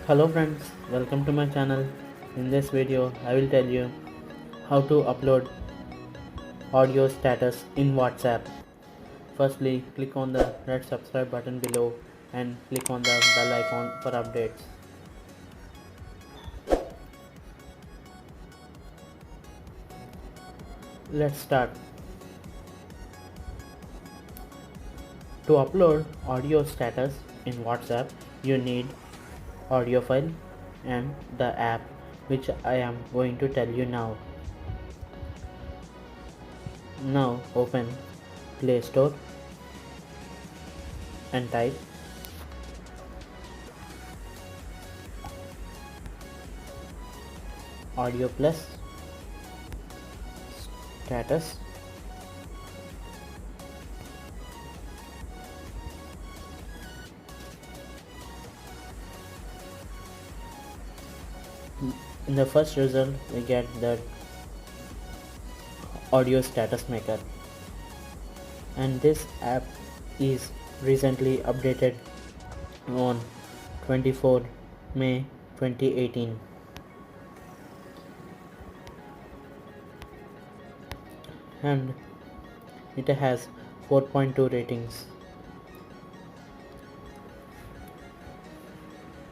Hello friends, welcome to my channel. In this video, I will tell you how to upload audio status in WhatsApp. Firstly, click on the red subscribe button below and click on the bell icon for updates. Let's start. To upload audio status in WhatsApp, you need audio file and the app which I am going to tell you now. Now open Play Store and type Audio Plus Status. In the first result, we get the audio status maker, and this app is recently updated on 24 May 2018, and it has 4.2 ratings.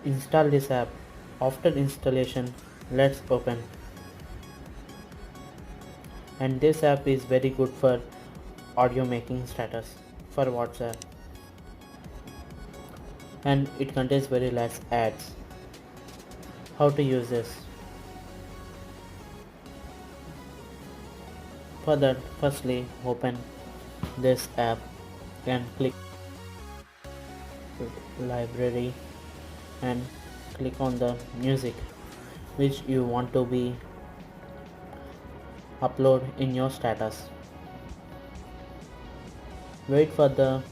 Install this app. After installation, let's open. And this app is very good for audio making status for WhatsApp, and it contains very less ads. How to use this? For that, firstly open this app and click library and click on the music which you want to be upload in your status. Wait for the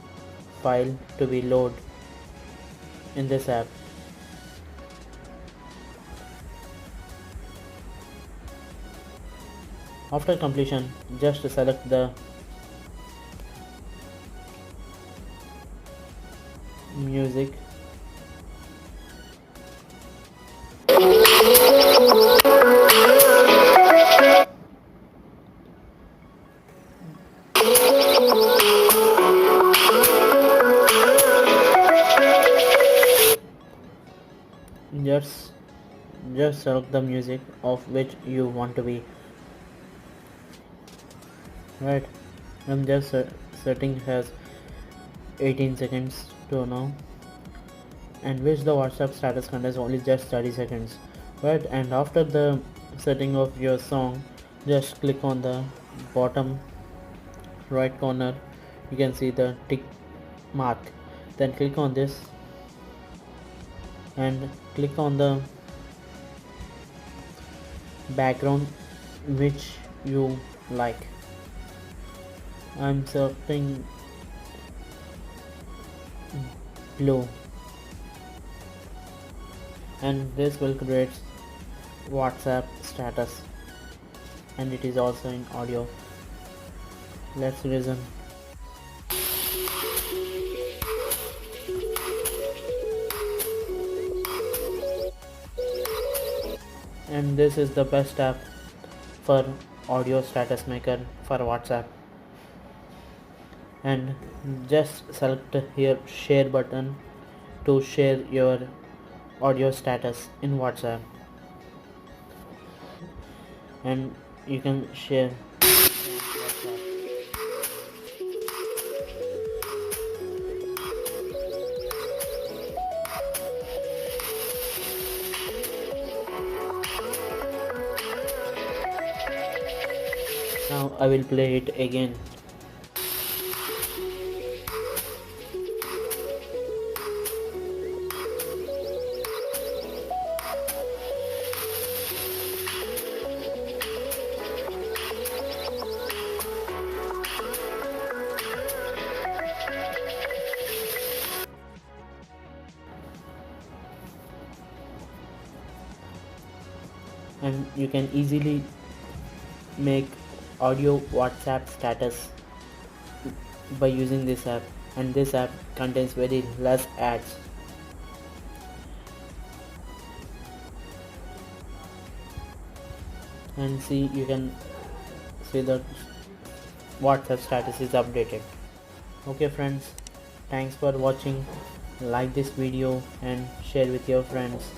file to be load in this app. After completion, just select the music just select the music of which you want to be, right? I'm just setting has 18 seconds to now, and which the WhatsApp status contains only just 30 seconds, right? And after the setting of your song, just click on the bottom right corner. You can see the tick mark, then click on this and click on the background which you like. I'm selecting blue, and this will create WhatsApp status, and it is also in audio. Let's listen. And this is the best app for audio status maker for WhatsApp. And just select here share button to share your audio status in WhatsApp, and you can share. Now I will play it again. And you can easily make audio WhatsApp status by using this app, and this app contains very less ads. and see, you can see the WhatsApp status is updated. Okay friends, thanks for watching. Like this video and share with your friends.